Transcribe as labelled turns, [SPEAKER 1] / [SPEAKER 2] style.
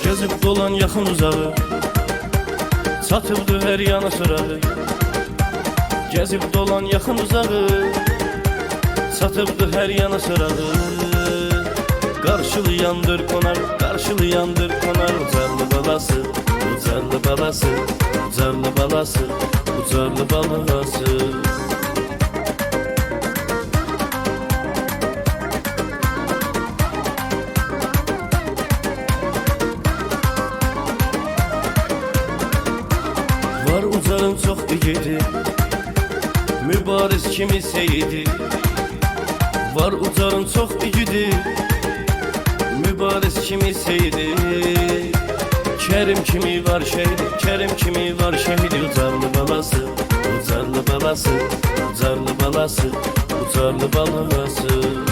[SPEAKER 1] Gezip dolan yaxın uzağı, çatıbdı her yana sırağı. Gezip dolan yaxın uzağı, çatıbdı her yana sırağı. Qarşılayandır konar, qarşılayandır konar. Ucarlı balası, ucarlı balası, ucarlı balası, ucarlı balası. Var ucarın çox igidi, mübariz kimi seyidi. Var ucarın çox igidi, mübariz kimi seyidi. Kerim kimi var şehidi, Kerim kimi var şehidi. Ucarlı balası, ucarlı balası, ucarlı balası, ucarlı balası.